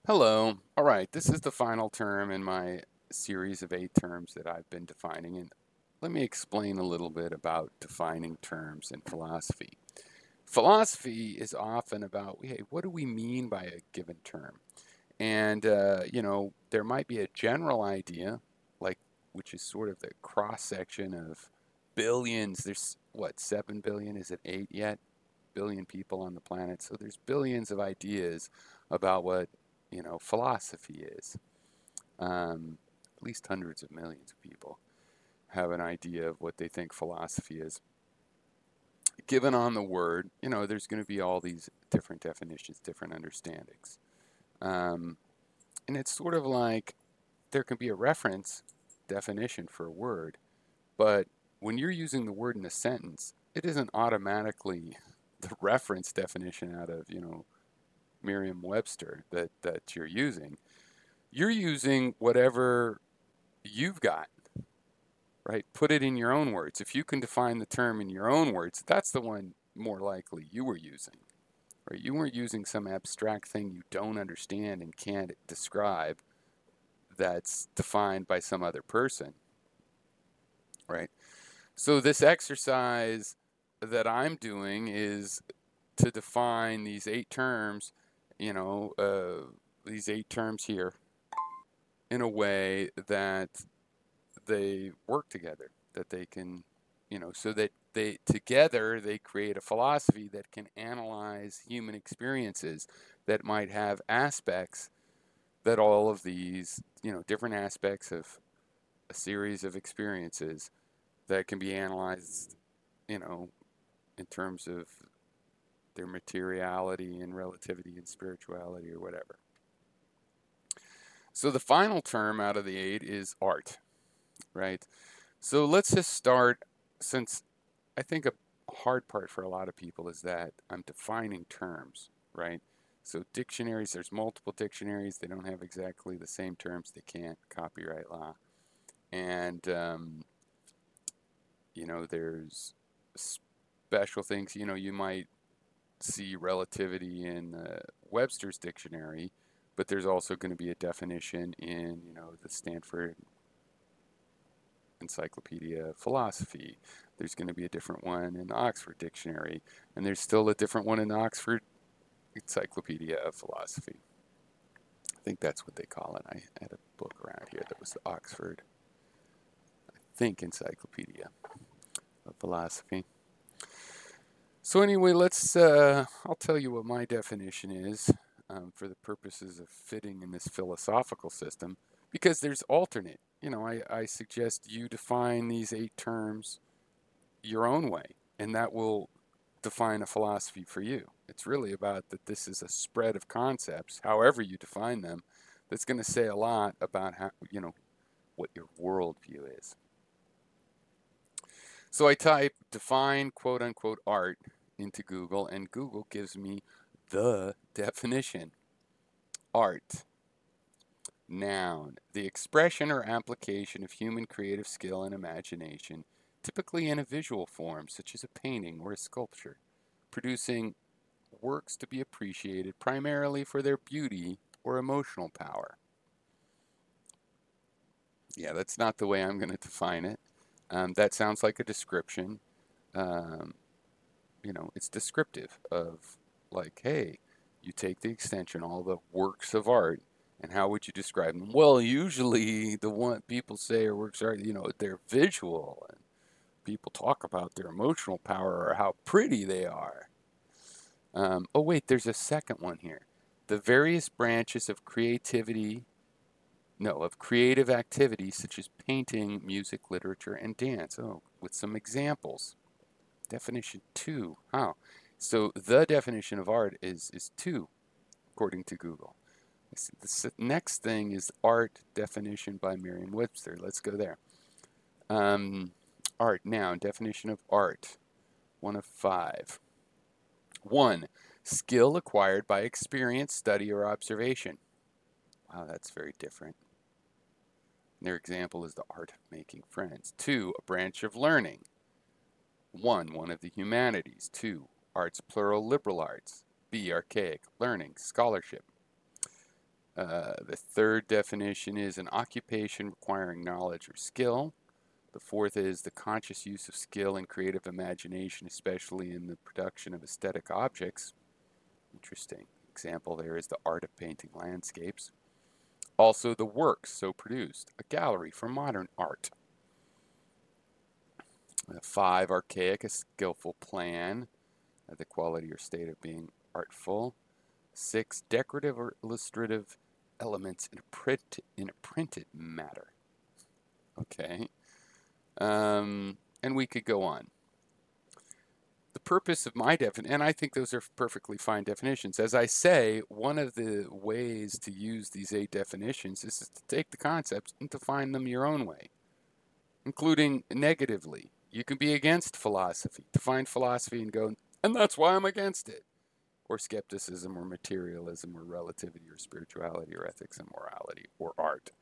Hello. All right, this is the final term in my series of 8 terms that I've been defining, and let me explain a little bit about defining terms in philosophy. Philosophy is often about, hey, what do we mean by a given term? And, there might be a general idea, like, which is sort of the cross section of billions. There's, what, 7 billion? Is it 8 yet? Billion people on the planet. So there's billions of ideas about what, philosophy is. At least hundreds of millions of people have an idea of what they think philosophy is. Given on the word, there's going to be all these different definitions, different understandings. Um, and it's sort of like there can be a reference definition for a word, but when you're using the word in a sentence, it isn't automatically the reference definition out of, Merriam-Webster that you're using. You're using whatever you've got, right? Put it in your own words. If you can define the term in your own words, that's the one more likely you were using, right? You weren't using some abstract thing you don't understand and can't describe that's defined by some other person, right? So this exercise that I'm doing is to define these 8 terms, these 8 terms here in a way that they work together, that they can, so that they together they create a philosophy that can analyze human experiences that might have aspects that all of these, different aspects of a series of experiences that can be analyzed, in terms of their materiality and relativity and spirituality or whatever. So the final term out of the 8 is art, right? So let's just start, since I think a hard part for a lot of people is that I'm defining terms, right? So dictionaries, there's multiple dictionaries. They don't have exactly the same terms. They can't, copyright law. And, there's special things. You might see relativity in Webster's dictionary, but there's also going to be a definition in, the Stanford Encyclopedia of Philosophy. There's going to be a different one in the Oxford Dictionary, and there's still a different one in the Oxford Encyclopedia of Philosophy. I think that's what they call it. I had a book around here that was the Oxford, I think, Encyclopedia of Philosophy. So anyway, I'll tell you what my definition is for the purposes of fitting in this philosophical system, because there's alternate. I suggest you define these 8 terms your own way, and that will define a philosophy for you. It's really about that this is a spread of concepts, however you define them, that's going to say a lot about how, what your worldview is. So I type define quote unquote art into Google, and Google gives me the definition. Art. Noun, the expression or application of human creative skill and imagination, typically in a visual form, such as a painting or a sculpture, producing works to be appreciated primarily for their beauty or emotional power. Yeah, that's not the way I'm going to define it. That sounds like a description. Um, it's descriptive of, like, hey, you take the extension, all the works of art, and how would you describe them? Well, usually the one people say are works of art, they're visual, and people talk about their emotional power or how pretty they are. Oh, wait, there's a second one here. The various branches of of creative activity such as painting, music, literature, and dance. Oh, with some examples. Definition 2. How? So the definition of art is 2, according to Google. The next thing is art definition by Merriam-Webster. Let's go there. Art, noun, definition of art. 1 of 5. 1. Skill acquired by experience, study, or observation. Wow, that's very different. Their example is the art of making friends. 2. A branch of learning. 1. One of the humanities. 2. Arts, plural, liberal arts. B. Archaic, learning, scholarship. The third definition is an occupation requiring knowledge or skill. The fourth is the conscious use of skill and creative imagination, especially in the production of aesthetic objects. Interesting example there is the art of painting landscapes. Also the works so produced, a gallery for modern art. 5, archaic, a skillful plan, the quality or state of being artful. 6, decorative or illustrative elements in a printed matter. Okay. And we could go on. The purpose of my definition, and I think those are perfectly fine definitions. As I say, one of the ways to use these 8 definitions is to take the concepts and define them your own way, including negatively. You can be against philosophy, define philosophy and go, and that's why I'm against it. Or skepticism, or materialism, or relativity, or spirituality, or ethics and morality, or art.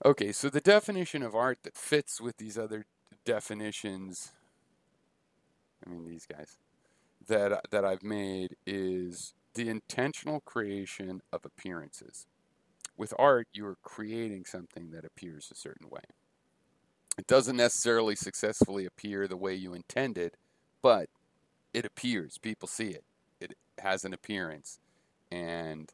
Okay, so the definition of art that fits with these other definitions, I mean these guys, that I've made is the intentional creation of appearances. With art, you're creating something that appears a certain way. It doesn't necessarily successfully appear the way you intended, but it appears. People see it. It has an appearance, and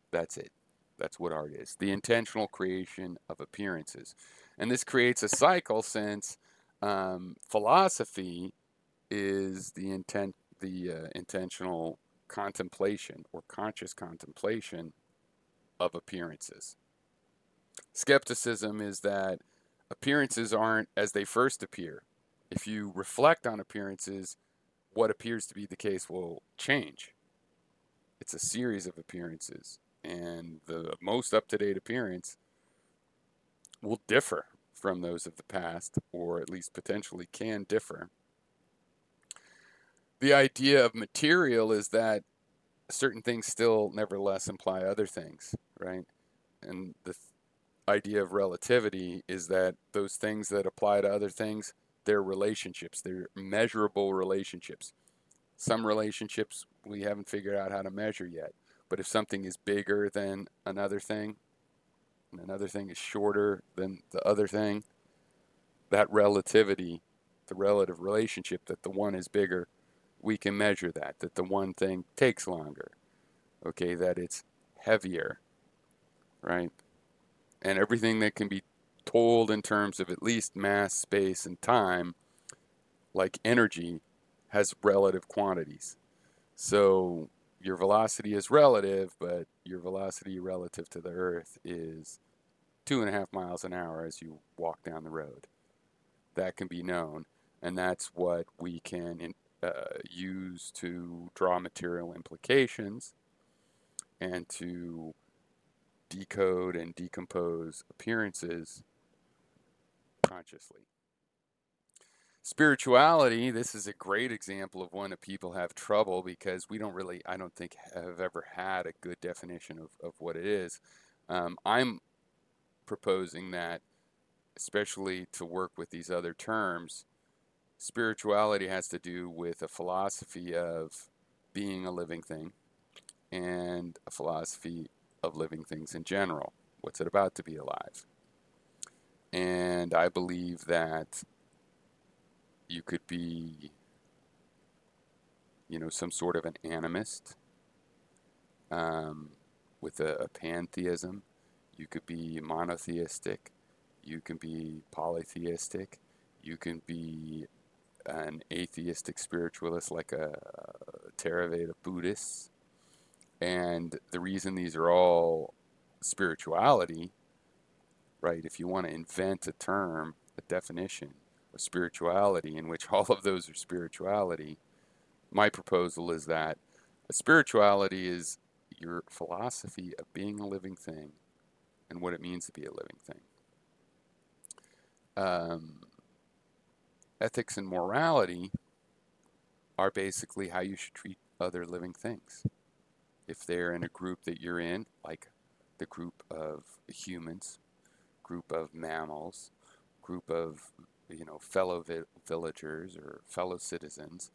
that's it. That's what art is. The intentional creation of appearances. And this creates a cycle since philosophy is the intentional contemplation or conscious contemplation of appearances. Skepticism is that appearances aren't as they first appear. If you reflect on appearances, what appears to be the case will change. It's a series of appearances, and the most up-to-date appearance will differ from those of the past, or at least potentially can differ. The idea of material is that certain things still nevertheless imply other things, right? And the idea of relativity is that those things that apply to other things, they're relationships, they're measurable relationships. Some relationships we haven't figured out how to measure yet, but if something is bigger than another thing, and another thing is shorter than the other thing, that relativity, the relative relationship that the one is bigger, we can measure that the one thing takes longer, okay, that it's heavier, right? And everything that can be told in terms of at least mass, space, and time, like energy, has relative quantities. So your velocity is relative, but your velocity relative to the Earth is 2.5 miles an hour as you walk down the road. That can be known, and that's what we can use to draw material implications and to decode and decompose appearances consciously. Spirituality, this is a great example of one that people have trouble because we don't really, I don't think, have ever had a good definition of what it is. I'm proposing that, especially to work with these other terms, spirituality has to do with a philosophy of being a living thing and a philosophy of living things in general. What's it about to be alive? And I believe that you could be, some sort of an animist with a pantheism. You could be monotheistic. You can be polytheistic. You can be an atheistic spiritualist like a Theravada Buddhist. And the reason these are all spirituality, right, if you want to invent a term, a definition of spirituality in which all of those are spirituality, my proposal is that a spirituality is your philosophy of being a living thing and what it means to be a living thing. Ethics and morality are basically how you should treat other living things. If they're in a group that you're in, like the group of humans, group of mammals, group of fellow villagers or fellow citizens,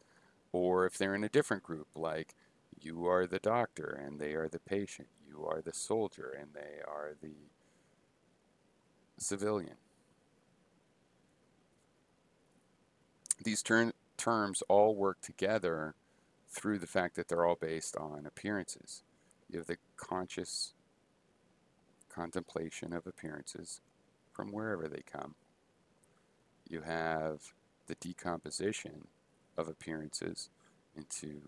or if they're in a different group, like you are the doctor and they are the patient, You are the soldier and they are the civilian. These terms all work together through the fact that they're all based on appearances. You have the conscious contemplation of appearances from wherever they come. You have the decomposition of appearances into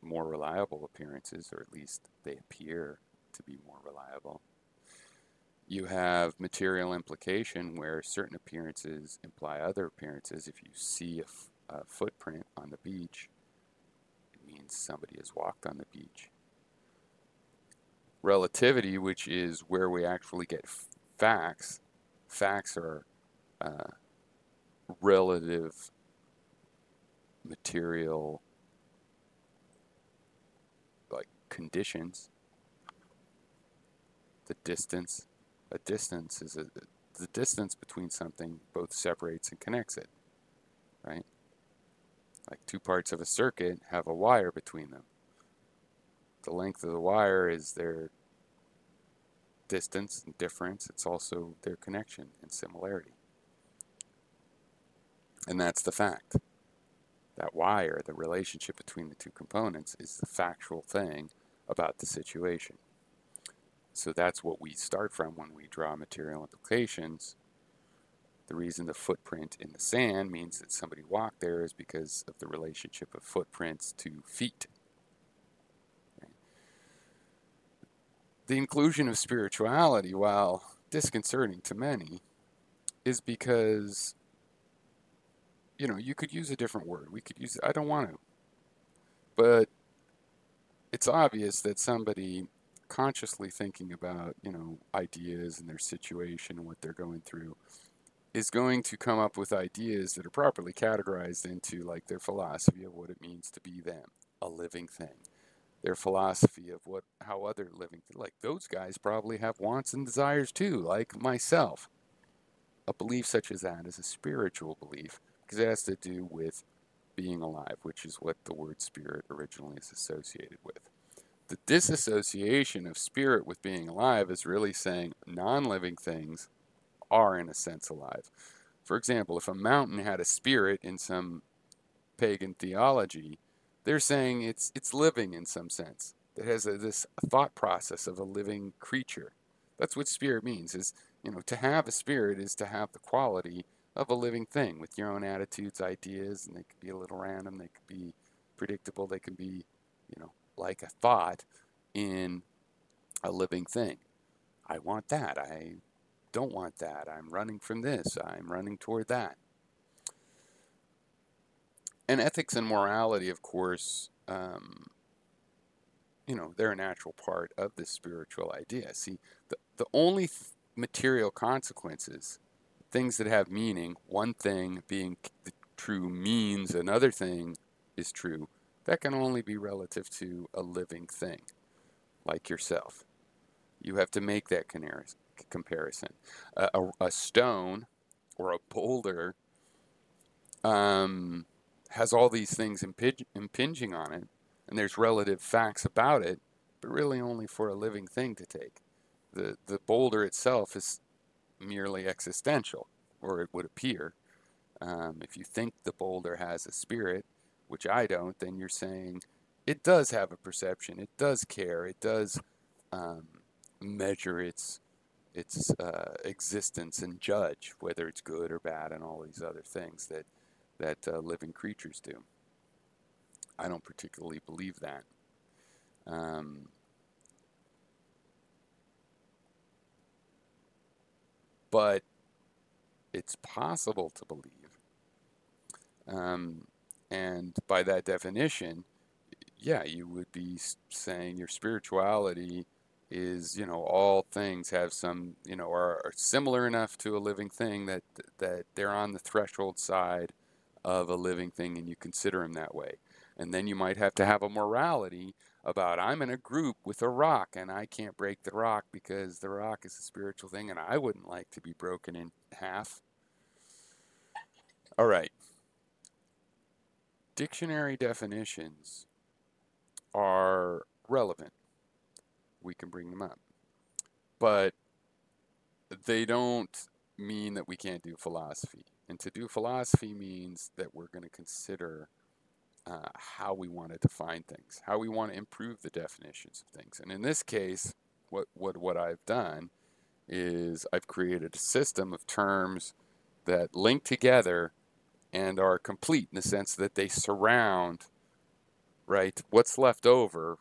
more reliable appearances, or at least they appear to be more reliable. You have material implication where certain appearances imply other appearances. If you see a footprint on the beach, it means somebody has walked on the beach. Relativity, which is where we actually get facts. Facts are relative material like conditions. The distance, a distance is the distance between something both separates and connects it, right? Like two parts of a circuit have a wire between them. The length of the wire is their distance and difference. It's also their connection and similarity. And that's the fact. That wire, the relationship between the two components, is the factual thing about the situation. So that's what we start from when we draw material implications. The reason the footprint in the sand means that somebody walked there is because of the relationship of footprints to feet. Right? The inclusion of spirituality, while disconcerting to many, is because, you could use a different word. We could use, I don't want to. But it's obvious that somebody consciously thinking about, ideas and their situation and what they're going through is going to come up with ideas that are properly categorized into like their philosophy of what it means to be them, a living thing. Their philosophy of how other living, like those guys probably have wants and desires too, like myself. A belief such as that is a spiritual belief because it has to do with being alive, which is what the word spirit originally is associated with. The disassociation of spirit with being alive is really saying non-living things are in a sense alive. For example, if a mountain had a spirit in some pagan theology, they're saying it's living in some sense. It has this thought process of a living creature. That's what spirit means, is, to have a spirit is to have the quality of a living thing with your own attitudes, ideas, and they could be a little random, they could be predictable, they can be, like a thought in a living thing. I want that. I don't want that. I'm running from this. I'm running toward that. And ethics and morality, of course, they're a natural part of this spiritual idea. See, the only material consequences, things that have meaning, one thing being true means another thing is true, that can only be relative to a living thing, like yourself. You have to make that comparison. A stone or a boulder has all these things impinging on it, and there's relative facts about it, but really only for a living thing to take. The boulder itself is merely existential, or it would appear. If you think the boulder has a spirit, which I don't, then you're saying it does have a perception, it does care, it does measure its existence and judge whether it's good or bad and all these other things that living creatures do. I don't particularly believe that. But it's possible to believe. And by that definition, yeah, you would be saying your spirituality is, all things have some, are similar enough to a living thing that they're on the threshold side of a living thing and you consider them that way. And then you might have to have a morality about I'm in a group with a rock and I can't break the rock because the rock is a spiritual thing and I wouldn't like to be broken in half. All right. Dictionary definitions are relevant. we can bring them up. But they don't mean that we can't do philosophy. And to do philosophy means that we're going to consider how we want to define things, how we want to improve the definitions of things. And in this case, what I've done is I've created a system of terms that link together and are complete in the sense that they surround, right, what's left over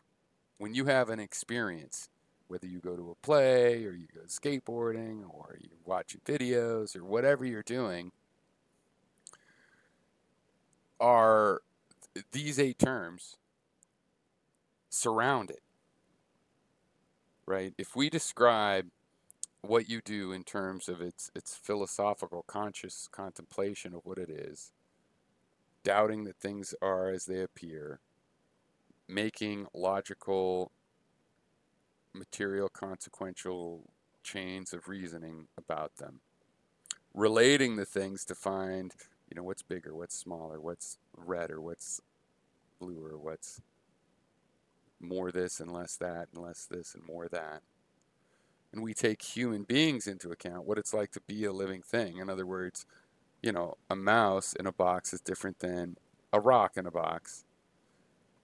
when you have an experience, whether you go to a play or you go skateboarding or you're watching videos or whatever you're doing, are these 8 terms surround it, right? If we describe what you do in terms of its philosophical conscious contemplation of what it is, doubting that things are as they appear, making logical, material, consequential chains of reasoning about them, relating the things to find, what's bigger, what's smaller, what's red or what's blue, or what's more this and less that and less this and more that. And we take human beings into account, what it's like to be a living thing. In other words, a mouse in a box is different than a rock in a box.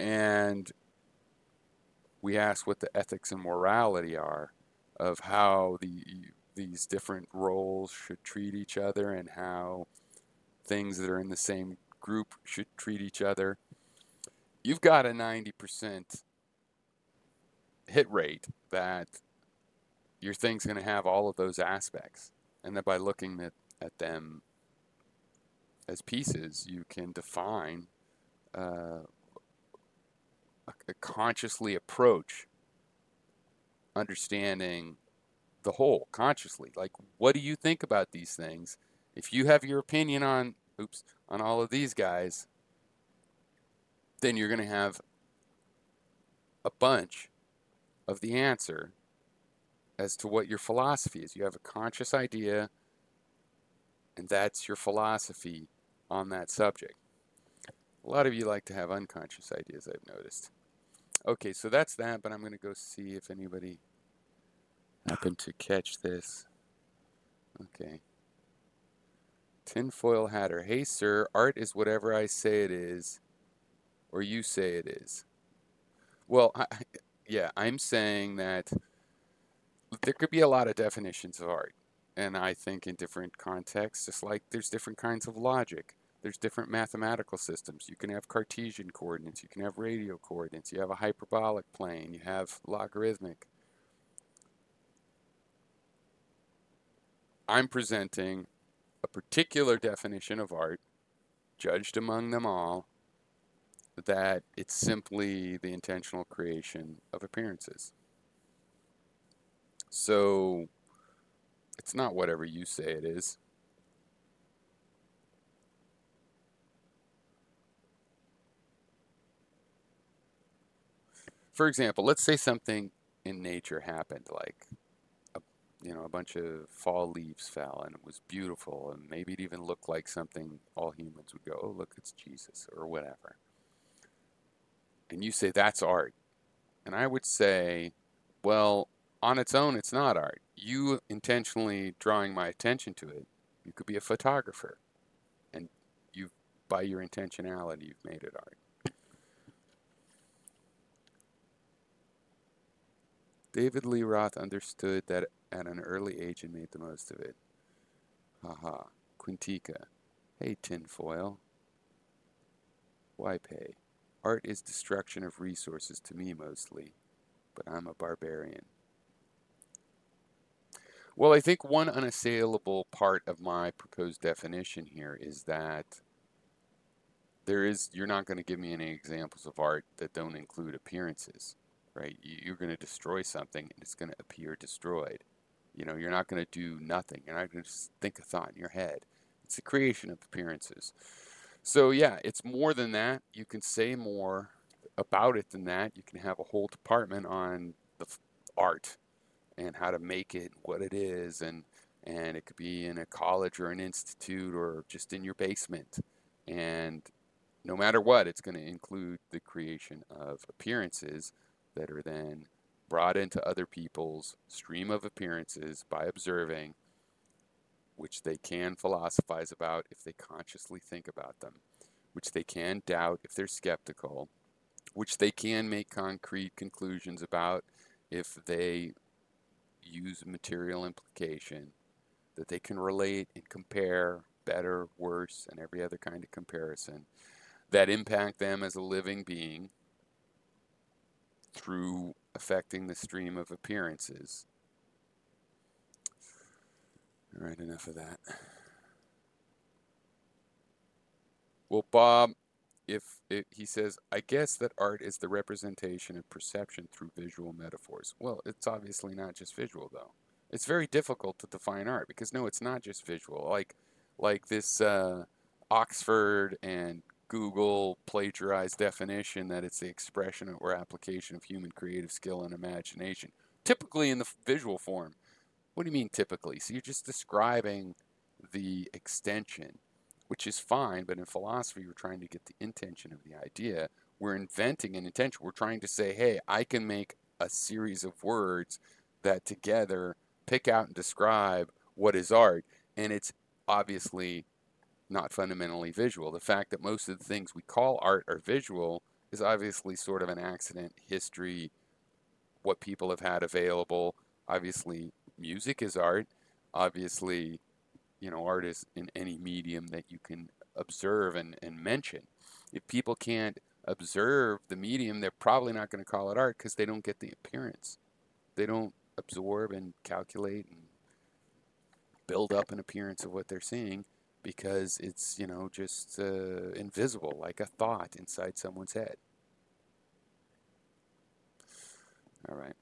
And we ask what the ethics and morality are of how these different roles should treat each other, and how things that are in the same group should treat each other. You've got a 90% hit rate that your thing's going to have all of those aspects. And that by looking at them as pieces, you can define consciously approach understanding the whole consciously. Like, what do you think about these things? If you have your opinion on all of these guys, then you're going to have a bunch of the answer as to what your philosophy is. You have a conscious idea, and that's your philosophy on that subject. A lot of you like to have unconscious ideas, I've noticed. Okay, so that's that, but I'm going to go see if anybody happened to catch this. Okay. Tinfoil Hatter. Hey, sir, art is whatever I say it is, or you say it is. Well, I'm saying that there could be a lot of definitions of art. And I think in different contexts, just like there's different kinds of logic, there's different mathematical systems. You can have Cartesian coordinates, you can have radial coordinates, you have a hyperbolic plane, you have logarithmic. I'm presenting a particular definition of art, judged among them all, that it's simply the intentional creation of appearances. So it's not whatever you say it is. For example, let's say something in nature happened, like a bunch of fall leaves fell and it was beautiful, and maybe it even looked like something all humans would go, oh, look, it's Jesus, or whatever. And you say that's art. And I would say, well, on its own, it's not art. You intentionally drawing my attention to it, you could be a photographer, and by your intentionality, you've made it art. David Lee Roth understood that at an early age and made the most of it. Haha. Quintica. Hey, tinfoil. Why pay? Art is destruction of resources to me mostly, but I'm a barbarian. Well, I think one unassailable part of my proposed definition here is that you're not going to give me any examples of art that don't include appearances, right? You're going to destroy something and it's going to appear destroyed. You're not going to do nothing. You're not going to just think a thought in your head. It's the creation of appearances. So yeah, it's more than that. You can say more about it than that. You can have a whole department on the art and how to make it, what it is, and it could be in a college or an institute or just in your basement. And no matter what, it's going to include the creation of appearances that are then brought into other people's stream of appearances by observing, which they can philosophize about if they consciously think about them, which they can doubt if they're skeptical, which they can make concrete conclusions about if they use material implication, that they can relate and compare better, worse, and every other kind of comparison, that impact them as a living being through affecting the stream of appearances. All right, enough of that. Well, Bob, if he says, I guess that art is the representation of perception through visual metaphors. Well, it's obviously not just visual, though. It's very difficult to define art because no, it's not just visual. Like this Oxford and Google plagiarized definition that it's the expression or application of human creative skill and imagination, typically in the visual form. What do you mean typically? So you're just describing the extension, which is fine, but in philosophy, we're trying to get the intention of the idea. We're inventing an intention. We're trying to say, hey, I can make a series of words that together pick out and describe what is art, and it's obviously not fundamentally visual. The fact that most of the things we call art are visual is obviously sort of an accident, history, what people have had available. Obviously, music is art. Obviously, art is in any medium that you can observe and mention. If people can't observe the medium, they're probably not going to call it art because they don't get the appearance. They don't absorb and calculate and build up an appearance of what they're seeing because it's, just invisible, like a thought inside someone's head. All right.